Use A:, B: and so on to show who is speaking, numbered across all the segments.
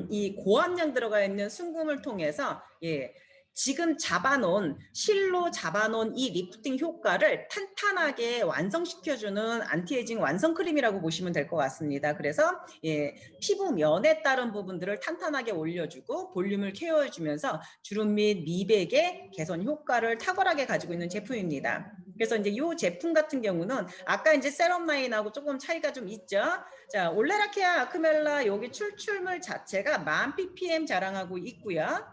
A: 이 고함량 들어가 있는 순금을 통해서 지금 실로 잡아놓은 이 리프팅 효과를 탄탄하게 완성시켜주는 안티에이징 완성 크림이라고 보시면 될 것 같습니다. 그래서 피부 면에 따른 부분들을 탄탄하게 올려주고 볼륨을 케어해주면서 주름 및 미백의 개선 효과를 탁월하게 가지고 있는 제품입니다. 그래서 이제 이 제품 같은 경우는 아까 이제 세럼 라인하고 조금 차이가 좀 있죠. 자, 올레라케아 아크멜라 여기 출출물 자체가 1000ppm 자랑하고 있고요.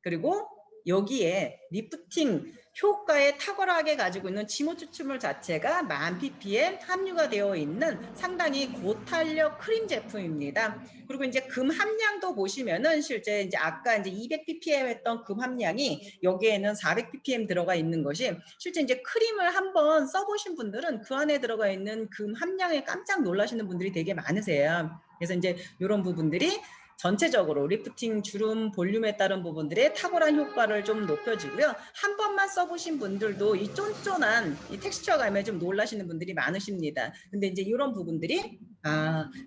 A: 그리고 여기에 리프팅 효과에 탁월하게 가지고 있는 지모 추출물 자체가 1000ppm 함유가 되어 있는 상당히 고탄력 크림 제품입니다. 그리고 이제 금 함량도 보시면은 실제 이제 아까 이제 200ppm 했던 금 함량이 여기에는 400ppm 들어가 있는 것이 실제 이제 크림을 한번 써보신 분들은 그 안에 들어가 있는 금 함량에 깜짝 놀라시는 분들이 되게 많으세요. 그래서 이제 이런 부분들이 전체적으로 리프팅, 주름, 볼륨에 따른 부분들의 탁월한 효과를 좀 높여주고요. 한 번만 써보신 분들도 이 쫀쫀한 이 텍스처감에 좀 놀라시는 분들이 많으십니다. 근데 이제 이런 부분들이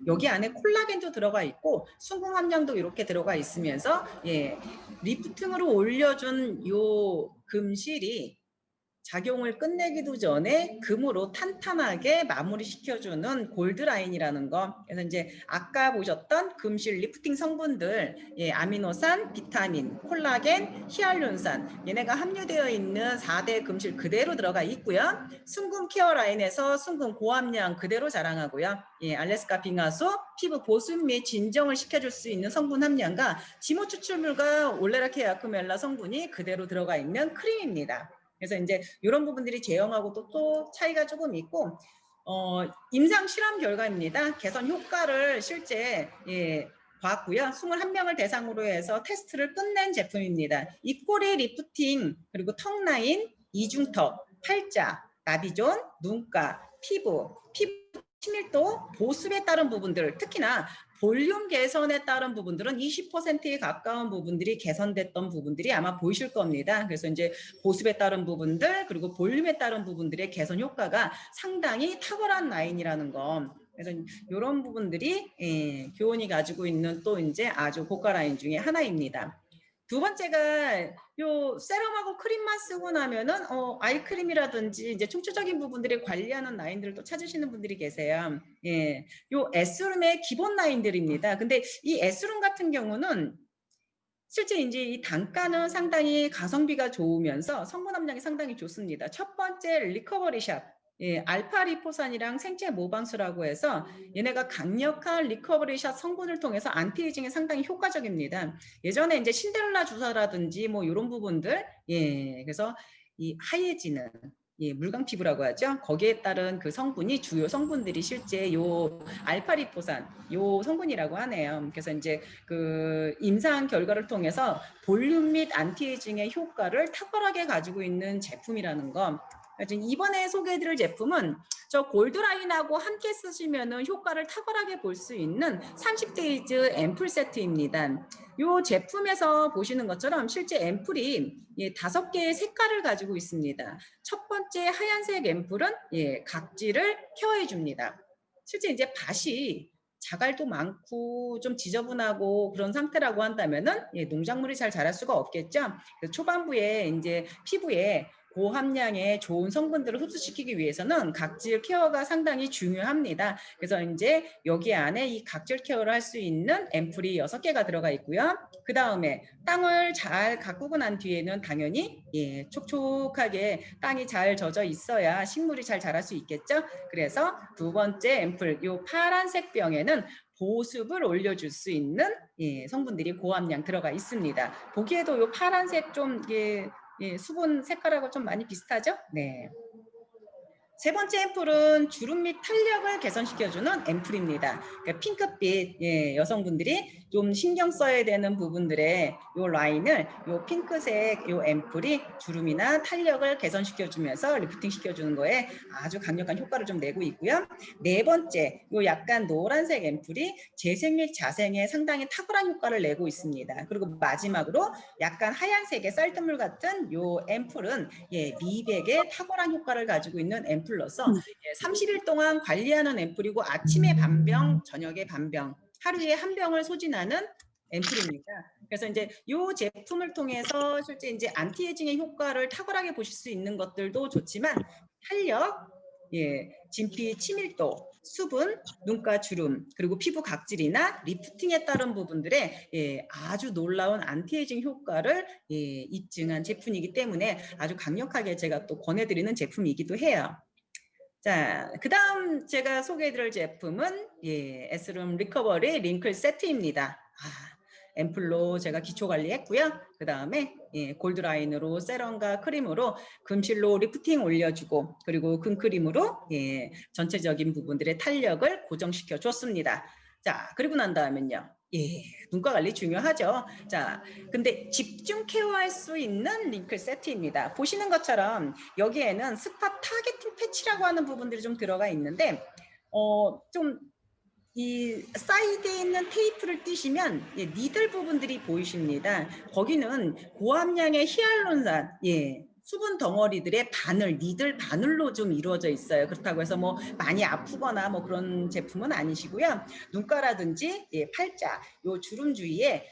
A: 여기 안에 콜라겐도 들어가 있고 수분 함량도 이렇게 들어가 있으면서 리프팅으로 올려준 요 금실이 작용을 끝내기도 전에 금으로 탄탄하게 마무리 시켜주는 골드라인이라는 거. 그래서 이제 아까 보셨던 금실 리프팅 성분들, 아미노산, 비타민, 콜라겐, 히알루론산 얘네가 함유되어 있는 4대 금실 그대로 들어가 있고요. 순금 케어 라인에서 순금 고함량 그대로 자랑하고요. 알래스카 빙하수 피부 보습 및 진정을 시켜줄 수 있는 성분 함량과 지모 추출물과 올레라케 아크멜라 성분이 그대로 들어가 있는 크림입니다. 그래서 이제 이런 부분들이 제형하고도 또 차이가 조금 있고 임상 실험 결과입니다. 개선 효과를 실제 봤고요. 21명을 대상으로 해서 테스트를 끝낸 제품입니다. 입꼬리 리프팅, 그리고 턱 라인, 이중턱, 팔자, 나비존, 눈가, 피부 친밀도, 보습에 따른 부분들, 특히나 볼륨 개선에 따른 부분들은 20%에 가까운 부분들이 개선됐던 부분들이 아마 보이실 겁니다. 그래서 이제 보습에 따른 부분들 그리고 볼륨에 따른 부분들의 개선 효과가 상당히 탁월한 라인이라는 거. 그래서 이런 부분들이 교원이 가지고 있는 또 이제 아주 고가 라인 중에 하나입니다. 두 번째가 요 세럼하고 크림만 쓰고 나면은 아이크림이라든지 이제 총체적인 부분들을 관리하는 라인들을 또 찾으시는 분들이 계세요. 요 에스룸의 기본 라인들입니다. 근데 이 에스룸 같은 경우는 실제 이제 이 단가는 상당히 가성비가 좋으면서 성분 함량이 상당히 좋습니다. 첫 번째 리커버리샷. 알파 리포산이랑 생체 모방수라고 해서 얘네가 강력한 리커버리샷 성분을 통해서 안티에이징에 상당히 효과적입니다. 예전에 이제 신데렐라 주사라든지 뭐 이런 부분들, 그래서 이 하얘지는 물광 피부라고 하죠. 거기에 따른 그 성분이 주요 성분들이 실제 요 알파리포산 요 성분이라고 하네요. 그래서 이제 그 임상 결과를 통해서 볼륨 및 안티에이징의 효과를 탁월하게 가지고 있는 제품이라는 거. 이번에 소개해드릴 제품은 저 골드라인하고 함께 쓰시면은 효과를 탁월하게 볼 수 있는 30데이즈 앰플 세트입니다. 이 제품에서 보시는 것처럼 실제 앰플이 5개의 색깔을 가지고 있습니다. 첫 번째 하얀색 앰플은 각질을 케어해 줍니다. 실제 이제 밭이 자갈도 많고 좀 지저분하고 그런 상태라고 한다면은 농작물이 잘 자랄 수가 없겠죠. 그래서 초반부에 이제 피부에 고함량의 좋은 성분들을 흡수시키기 위해서는 각질 케어가 상당히 중요합니다. 그래서 이제 여기 안에 이 각질 케어를 할 수 있는 앰플이 6개가 들어가 있고요. 그 다음에 땅을 잘 가꾸고 난 뒤에는 당연히 촉촉하게 땅이 잘 젖어 있어야 식물이 잘 자랄 수 있겠죠. 그래서 두 번째 앰플, 이 파란색 병에는 보습을 올려줄 수 있는 성분들이 고함량 들어가 있습니다. 보기에도 이 파란색 좀 수분 색깔하고 좀 많이 비슷하죠? 네. 세 번째 앰플은 주름 및 탄력을 개선시켜주는 앰플입니다. 그러니까 핑크빛 여성분들이 좀 신경 써야 되는 부분들의 요 라인을 요 핑크색 요 앰플이 주름이나 탄력을 개선시켜주면서 리프팅 시켜주는 거에 아주 강력한 효과를 좀 내고 있고요. 네 번째 요 약간 노란색 앰플이 재생 및 자생에 상당히 탁월한 효과를 내고 있습니다. 그리고 마지막으로 약간 하얀색의 쌀뜨물 같은 요 앰플은 미백에 탁월한 효과를 가지고 있는 앰플로서 30일 동안 관리하는 앰플이고 아침에 반병, 저녁에 반병 하루에 한 병을 소진하는 앰플입니다. 그래서 이제 이 제품을 통해서 실제 이제 안티에이징의 효과를 탁월하게 보실 수 있는 것들도 좋지만 탄력, 예, 진피 치밀도, 수분, 눈가 주름, 그리고 피부 각질이나 리프팅에 따른 부분들에 아주 놀라운 안티에이징 효과를 입증한 제품이기 때문에 아주 강력하게 제가 또 권해드리는 제품이기도 해요. 자, 그 다음 제가 소개해드릴 제품은 에스룸 리커버리 링클 세트입니다. 앰플로 제가 기초 관리했고요. 그 다음에 골드라인으로 세럼과 크림으로 금실로 리프팅 올려주고, 그리고 금크림으로 전체적인 부분들의 탄력을 고정시켜 줬습니다. 자, 그리고 난 다음엔요. 눈가 관리 중요하죠. 자, 근데 집중 케어할 수 있는 링클 세트입니다. 보시는 것처럼 여기에는 스팟 타겟팅 패치라고 하는 부분들이 좀 들어가 있는데, 좀 이 사이드에 있는 테이프를 띄시면 니들 부분들이 보이십니다. 거기는 고함량의 히알루론산, 수분 덩어리들의 바늘, 니들 바늘로 좀 이루어져 있어요. 그렇다고 해서 뭐 많이 아프거나 뭐 그런 제품은 아니시고요. 눈가라든지 팔자, 요 주름 주위에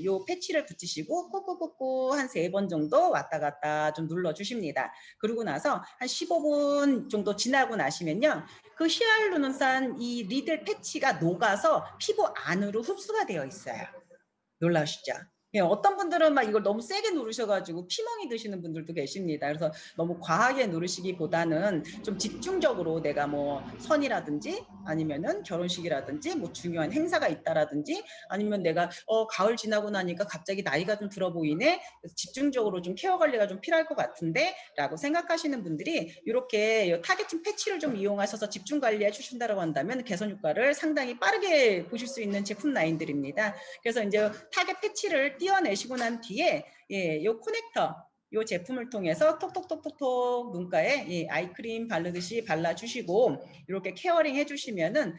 A: 요 패치를 붙이시고 꾹꾹꾹꾹 한 3번 정도 왔다 갔다 좀 눌러주십니다. 그러고 나서 한 15분 정도 지나고 나시면요. 그 히알루론산 이 리들 패치가 녹아서 피부 안으로 흡수가 되어 있어요. 놀라우시죠? 어떤 분들은 막 이걸 너무 세게 누르셔가지고 피멍이 드시는 분들도 계십니다. 그래서 너무 과하게 누르시기보다는 좀 집중적으로 내가 뭐 선이라든지 아니면은 결혼식이라든지 뭐 중요한 행사가 있다라든지 아니면 내가 가을 지나고 나니까 갑자기 나이가 좀 들어 보이네. 그래서 집중적으로 좀 케어 관리가 좀 필요할 것 같은데 라고 생각하시는 분들이 이렇게 타겟팅 패치를 좀 이용하셔서 집중 관리해 주신다고 한다면 개선 효과를 상당히 빠르게 보실 수 있는 제품 라인들입니다. 그래서 이제 타겟 패치를 띄어내시고 난 뒤에 요 커넥터 요 제품을 통해서 톡톡톡톡톡 눈가에 아이크림 바르듯이 발라주시고 이렇게 케어링 해주시면은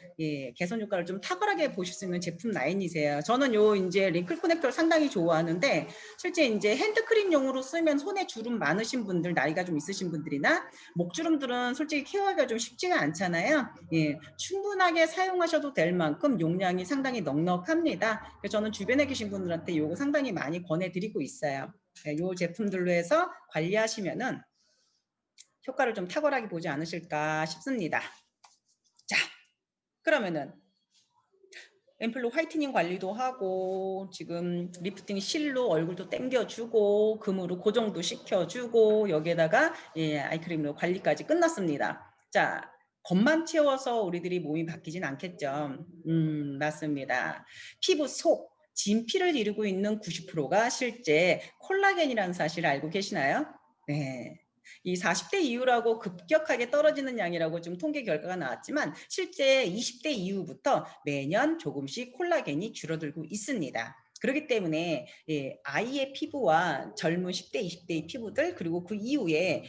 A: 개선 효과를 좀 탁월하게 보실 수 있는 제품 라인이세요. 저는 요 이제 링클 커넥터를 상당히 좋아하는데 실제 이제 핸드크림용으로 쓰면 손에 주름 많으신 분들, 나이가 좀 있으신 분들이나 목주름들은 솔직히 케어하기가 좀 쉽지가 않잖아요. 충분하게 사용하셔도 될 만큼 용량이 상당히 넉넉합니다. 그래서 저는 주변에 계신 분들한테 요거 상당히 많이 권해드리고 있어요. 요 제품들로 해서 관리하시면은 효과를 좀 탁월하게 보지 않으실까 싶습니다. 자, 그러면은 앰플로 화이트닝 관리도 하고 지금 리프팅 실로 얼굴도 당겨주고 금으로 고정도 시켜주고 여기에다가 아이크림으로 관리까지 끝났습니다. 자, 겉만 채워서 우리들이 몸이 바뀌진 않겠죠. 맞습니다. 피부 속 진피를 이루고 있는 90%가 실제 콜라겐이라는 사실을 알고 계시나요? 네. 이 40대 이후라고 급격하게 떨어지는 양이라고 좀 통계 결과가 나왔지만 실제 20대 이후부터 매년 조금씩 콜라겐이 줄어들고 있습니다. 그렇기 때문에 아이의 피부와 젊은 10대, 20대의 피부들 그리고 그 이후에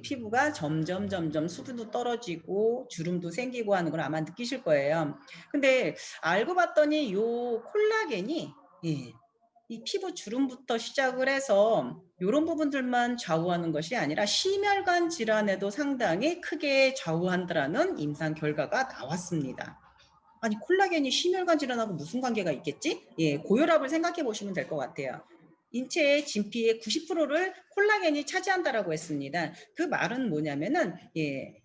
A: 피부가 점점 수분도 떨어지고 주름도 생기고 하는 걸 아마 느끼실 거예요. 근데 알고 봤더니 요 콜라겐이 이 피부 주름부터 시작을 해서 이런 부분들만 좌우하는 것이 아니라 심혈관 질환에도 상당히 크게 좌우한다라는 임상 결과가 나왔습니다. 아니 콜라겐이 심혈관 질환하고 무슨 관계가 있겠지? 고혈압을 생각해 보시면 될 것 같아요. 인체의 진피의 90%를 콜라겐이 차지한다라고 했습니다. 그 말은 뭐냐면은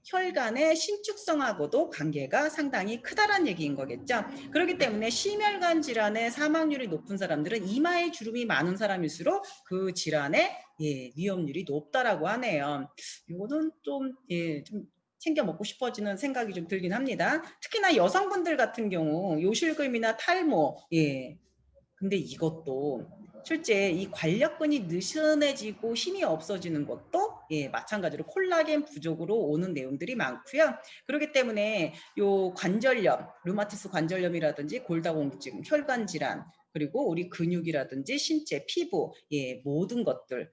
A: 혈관의 신축성하고도 관계가 상당히 크다란 얘기인 거겠죠. 그렇기 때문에 심혈관 질환의 사망률이 높은 사람들은 이마에 주름이 많은 사람일수록 그 질환의 위험률이 높다라고 하네요. 이거는 좀 챙겨 먹고 싶어지는 생각이 좀 들긴 합니다. 특히나 여성분들 같은 경우 요실금이나 탈모, 근데 이것도 실제 이 관략근이 느슨해지고 힘이 없어지는 것도 마찬가지로 콜라겐 부족으로 오는 내용들이 많고요. 그렇기 때문에 요 관절염, 류마티스 관절염이라든지 골다공증, 혈관 질환, 그리고 우리 근육이라든지 신체, 피부, 모든 것들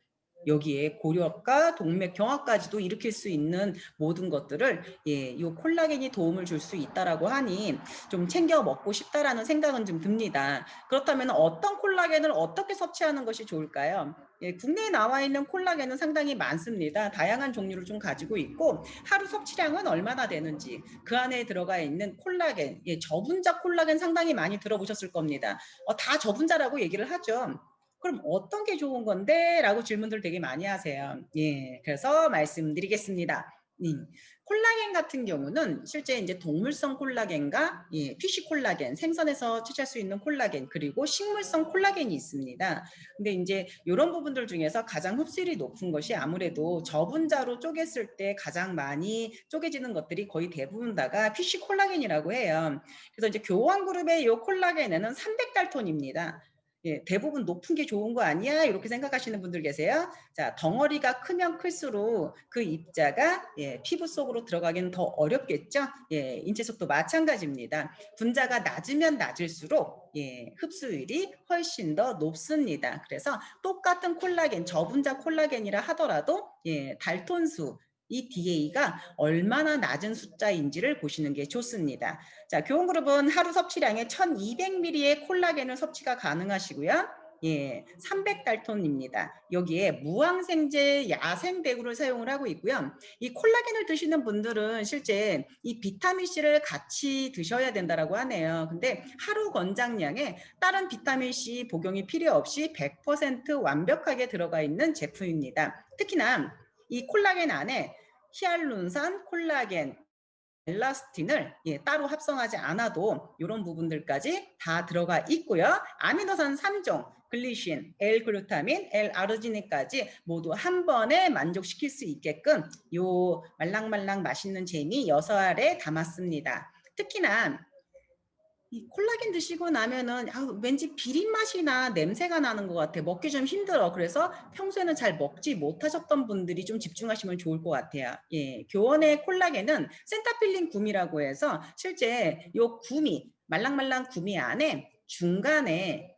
A: 여기에 고혈압과 동맥경화까지도 일으킬 수 있는 모든 것들을 이 콜라겐이 도움을 줄 수 있다라고 하니 좀 챙겨 먹고 싶다라는 생각은 좀 듭니다. 그렇다면 어떤 콜라겐을 어떻게 섭취하는 것이 좋을까요? 예, 국내에 나와 있는 콜라겐은 상당히 많습니다. 다양한 종류를 좀 가지고 있고 하루 섭취량은 얼마나 되는지 그 안에 들어가 있는 콜라겐, 예, 저분자 콜라겐 상당히 많이 들어보셨을 겁니다. 다 저분자라고 얘기를 하죠. 그럼 어떤 게 좋은 건데? 라고 질문들 되게 많이 하세요. 예, 그래서 말씀드리겠습니다. 콜라겐 같은 경우는 실제 이제 동물성 콜라겐과 피쉬 콜라겐, 생선에서 취할 수 있는 콜라겐, 그리고 식물성 콜라겐이 있습니다. 근데 이제 이런 부분들 중에서 가장 흡수율이 높은 것이 아무래도 저분자로 쪼갰을 때 가장 많이 쪼개지는 것들이 거의 대부분 다가 피쉬 콜라겐이라고 해요. 그래서 이제 교환그룹의 이 콜라겐에는 300달톤입니다. 예, 대부분 높은 게 좋은 거 아니야? 이렇게 생각하시는 분들 계세요. 자, 덩어리가 크면 클수록 그 입자가 피부 속으로 들어가기는 더 어렵겠죠? 예, 인체 속도 마찬가지입니다. 분자가 낮으면 낮을수록 흡수율이 훨씬 더 높습니다. 그래서 똑같은 콜라겐, 저분자 콜라겐이라 하더라도 달톤수, 이 DA가 얼마나 낮은 숫자인지를 보시는 게 좋습니다. 자, 교원그룹은 하루 섭취량의 1200ml의 콜라겐을 섭취가 가능하시고요. 300달톤입니다. 여기에 무항생제 야생대구를 사용을 하고 있고요. 이 콜라겐을 드시는 분들은 실제 이 비타민C를 같이 드셔야 된다고 하네요. 근데 하루 권장량에 다른 비타민C 복용이 필요 없이 100% 완벽하게 들어가 있는 제품입니다. 특히나 이 콜라겐 안에 히알루론산, 콜라겐, 엘라스틴을 따로 합성하지 않아도 이런 부분들까지 다 들어가 있고요. 아미노산 3종, 글리신, L글루타민, L아르지닌까지 모두 한 번에 만족시킬 수 있게끔 요 말랑말랑 맛있는 잼이 6알에 담았습니다. 특히나 이 콜라겐 드시고 나면은 왠지 비린 맛이나 냄새가 나는 것 같아. 먹기 좀 힘들어. 그래서 평소에는 잘 먹지 못하셨던 분들이 좀 집중하시면 좋을 것 같아요. 예, 교원의 콜라겐은 센타필린 구미라고 해서 실제 요 구미, 말랑말랑 구미 안에 중간에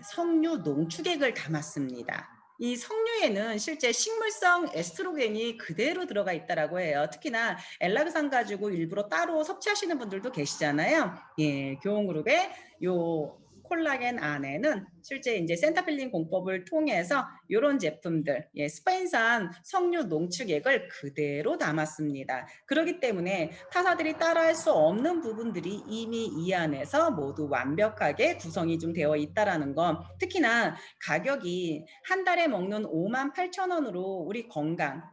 A: 석류 농축액을 담았습니다. 이 석류에는 실제 식물성 에스트로겐이 그대로 들어가 있다라고 해요. 특히나 엘라그산 가지고 일부러 따로 섭취하시는 분들도 계시잖아요. 예, 교원그룹의 요 콜라겐 안에는 실제 이제 센타필린 공법을 통해서 이런 제품들, 스페인산 석류 농축액을 그대로 담았습니다. 그렇기 때문에 타사들이 따라할 수 없는 부분들이 이미 이 안에서 모두 완벽하게 구성이 좀 되어 있다라는 거. 특히나 가격이 한 달에 먹는 58,000원으로 우리 건강,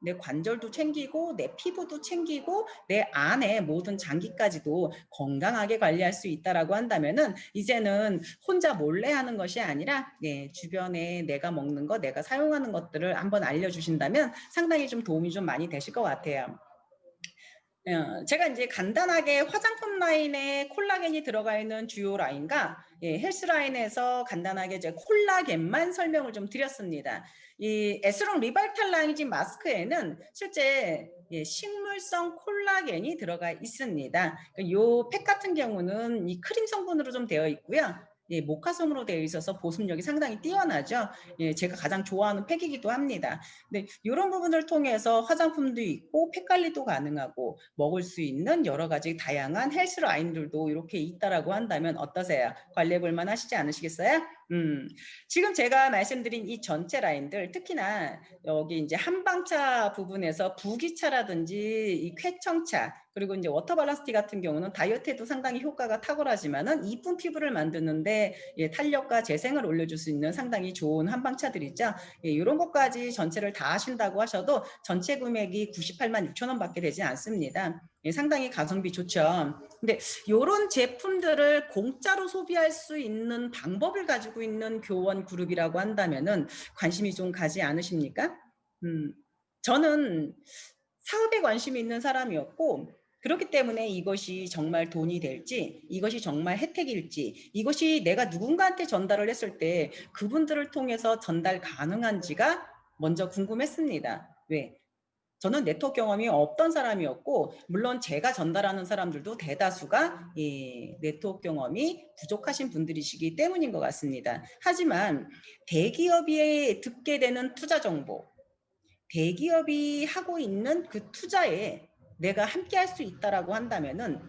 A: 내 관절도 챙기고 내 피부도 챙기고 내 안에 모든 장기까지도 건강하게 관리할 수 있다라고 한다면은 이제는 혼자 몰래 하는 것이 아니라 주변에 내가 먹는 거, 내가 사용하는 것들을 한번 알려주신다면 상당히 좀 도움이 좀 많이 되실 것 같아요. 제가 이제 간단하게 화장품 라인에 콜라겐이 들어가 있는 주요 라인과 헬스 라인에서 간단하게 이제 콜라겐만 설명을 좀 드렸습니다. 이 에스롱 리발탈라이진 마스크에는 실제 식물성 콜라겐이 들어가 있습니다. 이 팩 같은 경우는 이 크림 성분으로 좀 되어 있고요. 모카솜으로 되어 있어서 보습력이 상당히 뛰어나죠. 제가 가장 좋아하는 팩이기도 합니다. 근데 이런 부분을 통해서 화장품도 있고 팩 관리도 가능하고 먹을 수 있는 여러 가지 다양한 헬스 라인들도 이렇게 있다라고 한다면 어떠세요? 관리해 볼 만하시지 않으시겠어요? 지금 제가 말씀드린 이 전체 라인들, 특히나 여기 이제 한방차 부분에서 부기차라든지 이 쾌청차, 그리고 이제 워터 밸런스 티 같은 경우는 다이어트에도 상당히 효과가 탁월하지만은 이쁜 피부를 만드는데 탄력과 재생을 올려줄 수 있는 상당히 좋은 한방차들이죠. 이런 것까지 전체를 다 하신다고 하셔도 전체 금액이 98만 6천 원밖에 되지 않습니다. 상당히 가성비 좋죠. 근데 이런 제품들을 공짜로 소비할 수 있는 방법을 가지고 있는 교원 그룹이라고 한다면은 관심이 좀 가지 않으십니까? 저는 사업에 관심이 있는 사람이었고 그렇기 때문에 이것이 정말 돈이 될지, 이것이 정말 혜택일지, 이것이 내가 누군가한테 전달을 했을 때 그분들을 통해서 전달 가능한지가 먼저 궁금했습니다. 왜? 저는 네트워크 경험이 없던 사람이었고 물론 제가 전달하는 사람들도 대다수가 네트워크 경험이 부족하신 분들이시기 때문인 것 같습니다. 하지만 대기업이 듣게 되는 투자 정보, 대기업이 하고 있는 그 투자에 내가 함께 할 수 있다라고 한다면은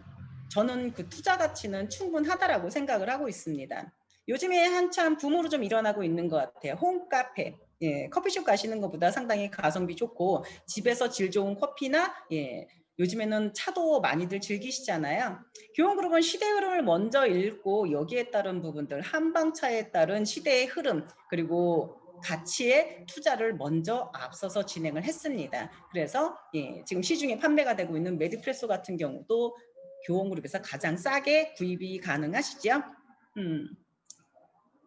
A: 저는 그 투자 가치는 충분하다라고 생각을 하고 있습니다. 요즘에 한참 붐으로 좀 일어나고 있는 것 같아요. 홈카페. 예, 커피숍 가시는 것보다 상당히 가성비 좋고 집에서 질 좋은 커피나 예, 요즘에는 차도 많이들 즐기시잖아요. 교원그룹은 시대 흐름을 먼저 읽고 여기에 따른 부분들, 한방차에 따른 시대의 흐름 그리고 가치의 투자를 먼저 앞서서 진행을 했습니다. 그래서 예, 지금 시중에 판매가 되고 있는 메디프레소 같은 경우도 교원그룹에서 가장 싸게 구입이 가능하시죠.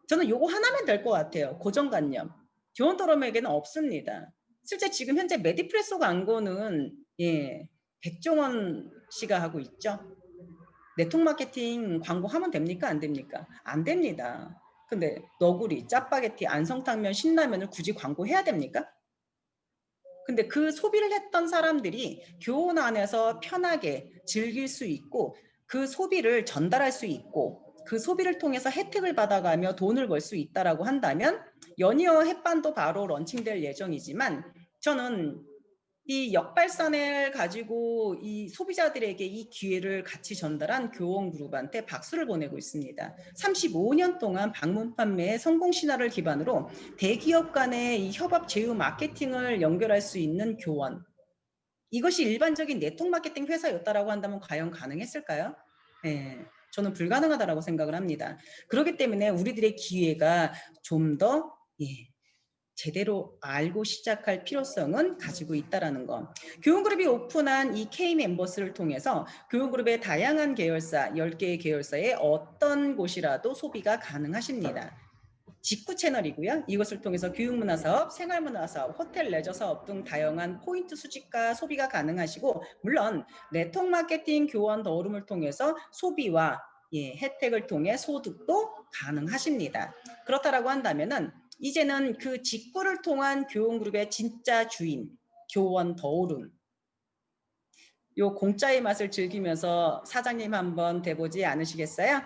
A: 저는 요거 하나면 될 것 같아요. 고정관념. 교원토럼에게는 없습니다. 실제 지금 현재 메디프레소 광고는 예, 백종원 씨가 하고 있죠. 네트워크 마케팅 광고 하면 됩니까? 안 됩니까? 안 됩니다. 근데 너구리, 짜파게티, 안성탕면, 신라면을 굳이 광고해야 됩니까? 근데 그 소비를 했던 사람들이 교원 안에서 편하게 즐길 수 있고 그 소비를 전달할 수 있고 그 소비를 통해서 혜택을 받아가며 돈을 벌 수 있다라고 한다면 연이어 햇반도 바로 런칭될 예정이지만 저는 이 역발산을 가지고 이 소비자들에게 이 기회를 같이 전달한 교원그룹한테 박수를 보내고 있습니다. 35년 동안 방문 판매의 성공 신화를 기반으로 대기업 간의 이 협업 제휴 마케팅을 연결할 수 있는 교원. 이것이 일반적인 네트워크 마케팅 회사였다라고 한다면 과연 가능했을까요? 네, 저는 불가능하다라고 생각을 합니다. 그렇기 때문에 우리들의 기회가 좀 더 제대로 알고 시작할 필요성은 가지고 있다라는 것. 교원그룹이 오픈한 이 K-멤버스를 통해서 교원그룹의 다양한 계열사, 10개의 계열사의 어떤 곳이라도 소비가 가능하십니다. 직구 채널이고요. 이것을 통해서 교육문화사업, 생활문화사업, 호텔 레저사업 등 다양한 포인트 수집과 소비가 가능하시고 물론 네트워크 마케팅 교원 더오름을 통해서 소비와 혜택을 통해 소득도 가능하십니다. 그렇다라고 한다면은 이제는 그 직구를 통한 교원그룹의 진짜 주인, 교원 더오름. 요 공짜의 맛을 즐기면서 사장님 한번 돼보지 않으시겠어요?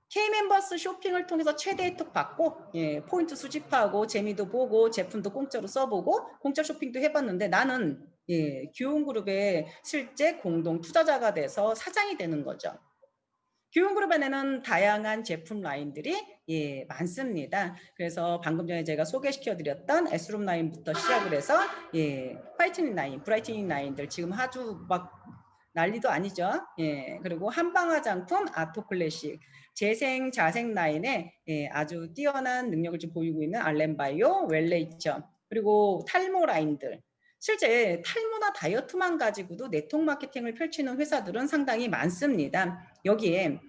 A: K멤버스 쇼핑을 통해서 최대 혜택 받고 포인트 수집하고 재미도 보고 제품도 공짜로 써보고 공짜 쇼핑도 해봤는데 나는 교원그룹의 실제 공동 투자자가 돼서 사장이 되는 거죠. 교원그룹 안에는 다양한 제품 라인들이 많습니다. 그래서 방금 전에 제가 소개시켜드렸던 에스룸 라인부터 시작을 해서 화이트닝 라인, 브라이트닝 라인들 지금 아주 막 난리도 아니죠. 그리고 한방 화장품 아토클래식, 재생 자생 라인에 아주 뛰어난 능력을 좀 보이고 있는 알렌바이오, 웰레이처, 그리고 탈모 라인들. 실제 탈모나 다이어트만 가지고도 네트워크 마케팅을 펼치는 회사들은 상당히 많습니다. 여기에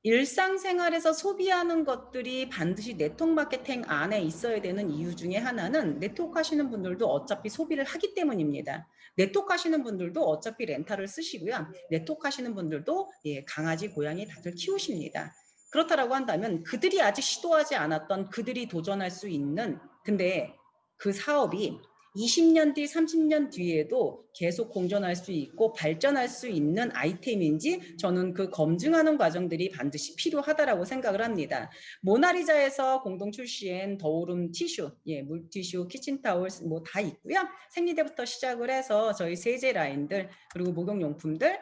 A: 일상생활에서 소비하는 것들이 반드시 네트워크 마케팅 안에 있어야 되는 이유 중에 하나는 네트워크 하시는 분들도 어차피 소비를 하기 때문입니다. 네트워크 하시는 분들도 어차피 렌탈을 쓰시고요. 네트워크 하시는 분들도 강아지, 고양이 다들 키우십니다. 그렇다라고 한다면 그들이 아직 시도하지 않았던 그들이 도전할 수 있는 근데 그 사업이 20년 뒤, 30년 뒤에도 계속 공존할 수 있고 발전할 수 있는 아이템인지 저는 그 검증하는 과정들이 반드시 필요하다라고 생각을 합니다. 모나리자에서 공동 출시한 더오름 티슈, 물티슈, 키친타올 뭐 다 있고요. 생리대부터 시작을 해서 저희 세제 라인들 그리고 목욕용품들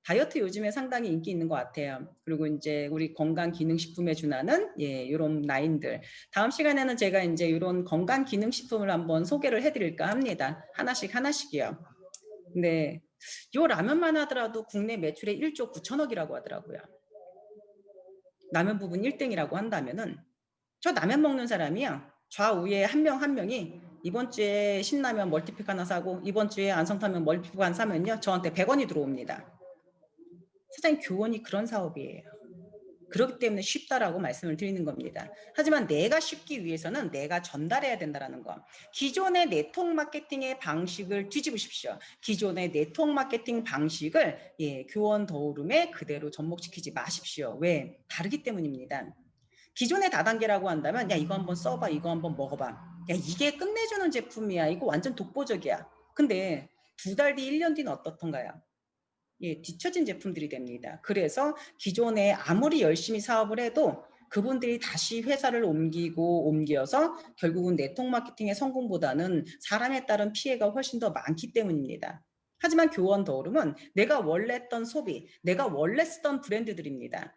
A: 다이어트 요즘에 상당히 인기 있는 것 같아요. 그리고 이제 우리 건강기능식품에 준하는 이런 라인들. 다음 시간에는 제가 이제 이런 건강기능식품을 한번 소개를 해드릴까 합니다. 하나씩이요. 근데 요 라면만 하더라도 국내 매출의 1조 9천억이라고 하더라고요. 라면 부분 1등이라고 한다면은 저 라면 먹는 사람이요. 좌우에 한 명 한 명이 이번 주에 신라면 멀티팩 하나 사고 이번 주에 안성탕면 멀티팩 하나 사면요. 저한테 100원이 들어옵니다. 사장님 교원이 그런 사업이에요. 그렇기 때문에 쉽다라고 말씀을 드리는 겁니다. 하지만 내가 쉽기 위해서는 내가 전달해야 된다는 거. 기존의 네트워크 마케팅의 방식을 뒤집으십시오. 기존의 네트워크 마케팅 방식을 교원 더오름에 그대로 접목시키지 마십시오. 왜? 다르기 때문입니다. 기존의 다단계라고 한다면 야 이거 한번 써봐, 이거 한번 먹어봐. 야 이게 끝내주는 제품이야. 이거 완전 독보적이야. 근데 2달 뒤, 1년 뒤는 어떻던가요? 뒤처진 제품들이 됩니다. 그래서 기존에 아무리 열심히 사업을 해도 그분들이 다시 회사를 옮겨서 결국은 네트워크 마케팅의 성공보다는 사람에 따른 피해가 훨씬 더 많기 때문입니다. 하지만 교원 더오름은 내가 원래 했던 소비, 내가 원래 쓰던 브랜드들입니다.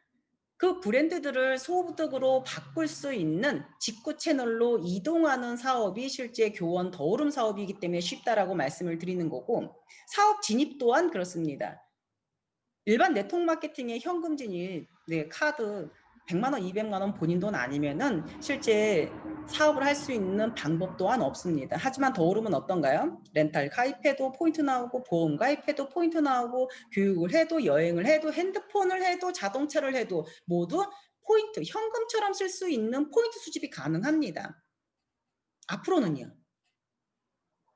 A: 그 브랜드들을 소득으로 바꿀 수 있는 직구 채널로 이동하는 사업이 실제 교원 더오름 사업이기 때문에 쉽다라고 말씀을 드리는 거고, 사업 진입 또한 그렇습니다. 일반 네트워크 마케팅의 현금 진입, 네, 카드 100만 원, 200만 원 본인 돈 아니면은 실제 사업을 할 수 있는 방법 또한 없습니다. 하지만 더오름은 어떤가요? 렌탈 가입해도 포인트 나오고, 보험 가입해도 포인트 나오고, 교육을 해도, 여행을 해도, 핸드폰을 해도, 자동차를 해도 모두 포인트, 현금처럼 쓸 수 있는 포인트 수집이 가능합니다. 앞으로는요.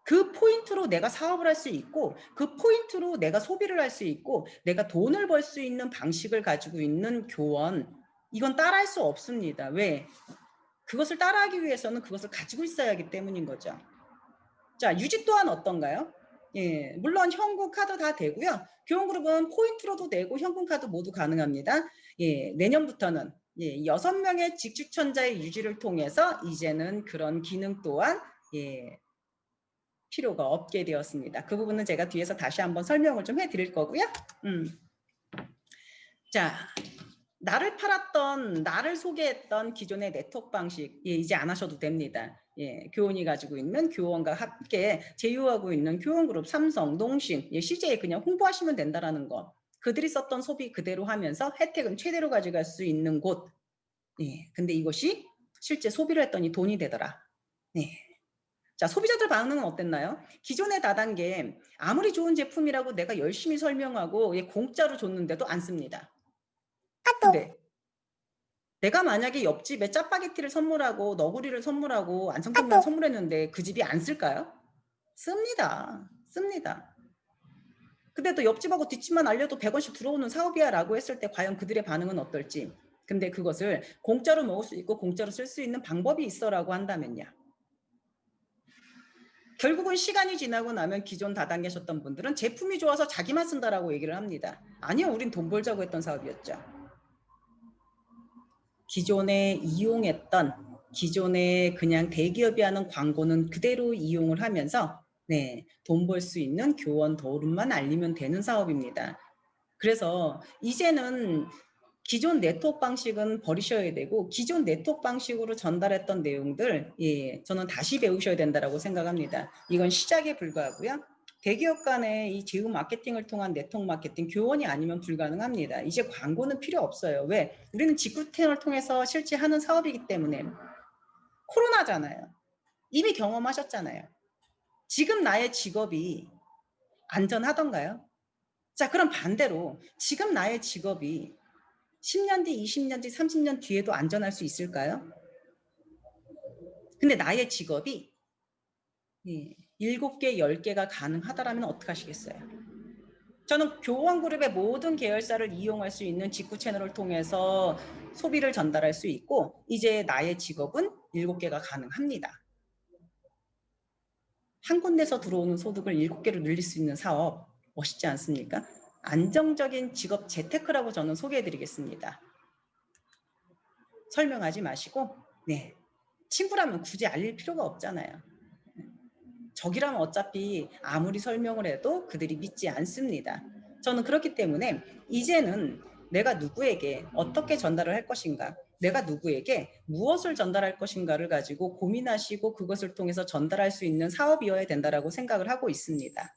A: 그 포인트로 내가 사업을 할 수 있고, 그 포인트로 내가 소비를 할 수 있고, 내가 돈을 벌 수 있는 방식을 가지고 있는 교원, 이건 따라할 수 없습니다. 왜? 그것을 따라하기 위해서는 그것을 가지고 있어야 하기 때문인 거죠. 자, 유지 또한 어떤가요? 예, 물론 현금 카드 다 되고요. 교원그룹은 포인트로도 내고 현금 카드 모두 가능합니다. 예, 내년부터는 6명의 직추천자의 유지를 통해서 이제는 그런 기능 또한 필요가 없게 되었습니다. 그 부분은 제가 뒤에서 다시 한번 설명을 좀 해드릴 거고요. 자, 나를 팔았던, 나를 소개했던 기존의 네트워크 방식, 이제 안 하셔도 됩니다. 교원이 가지고 있는 교원과 함께 제휴하고 있는 교원그룹, 삼성, 농신, CJ 그냥 홍보하시면 된다라는 거. 그들이 썼던 소비 그대로 하면서 혜택은 최대로 가져갈 수 있는 곳. 근데 이것이 실제 소비를 했더니 돈이 되더라. 자, 소비자들 반응은 어땠나요? 기존의 다단계 아무리 좋은 제품이라고 내가 열심히 설명하고 공짜로 줬는데도 안 씁니다. 근데 내가 만약에 옆집에 짜파게티를 선물하고 너구리를 선물하고 완성통면 선물했는데 그 집이 안 쓸까요? 씁니다. 씁니다. 근데 또 옆집하고 뒷집만 알려도 100원씩 들어오는 사업이야 라고 했을 때 과연 그들의 반응은 어떨지. 근데 그것을 공짜로 먹을 수 있고 공짜로 쓸 수 있는 방법이 있어라고 한다면요. 결국은 시간이 지나고 나면 기존 다단계셨던 분들은 제품이 좋아서 자기만 쓴다라고 얘기를 합니다. 아니요, 우린 돈 벌자고 했던 사업이었죠. 기존에 이용했던, 기존에 그냥 대기업이 하는 광고는 그대로 이용을 하면서 돈 벌 수 있는 교원 더오름만 알리면 되는 사업입니다. 그래서 이제는 기존 네트워크 방식은 버리셔야 되고, 기존 네트워크 방식으로 전달했던 내용들 저는 다시 배우셔야 된다고 생각합니다. 이건 시작에 불과하고요. 대기업 간의 이 제휴 마케팅을 통한 네트워크 마케팅, 교원이 아니면 불가능합니다. 이제 광고는 필요 없어요. 왜? 우리는 직구템을 통해서 실제 하는 사업이기 때문에. 코로나잖아요. 이미 경험하셨잖아요. 지금 나의 직업이 안전하던가요? 자, 그럼 반대로 지금 나의 직업이 10년 뒤, 20년 뒤, 30년 뒤에도 안전할 수 있을까요? 근데 나의 직업이 7개, 10개가 가능하다라면 어떻게 하시겠어요? 저는 교원그룹의 모든 계열사를 이용할 수 있는 직구 채널을 통해서 소비를 전달할 수 있고, 이제 나의 직업은 7개가 가능합니다. 한 군데서 들어오는 소득을 7개로 늘릴 수 있는 사업, 멋있지 않습니까? 안정적인 직업 재테크라고 저는 소개해드리겠습니다. 설명하지 마시고, 친구라면 굳이 알릴 필요가 없잖아요. 적이라면 어차피 아무리 설명을 해도 그들이 믿지 않습니다. 저는 그렇기 때문에 이제는 내가 누구에게 어떻게 전달을 할 것인가, 내가 누구에게 무엇을 전달할 것인가를 가지고 고민하시고 그것을 통해서 전달할 수 있는 사업이어야 된다고 생각을 하고 있습니다.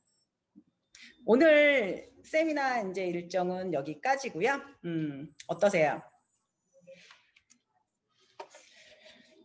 A: 오늘 세미나 이제 일정은 여기까지고요. 어떠세요?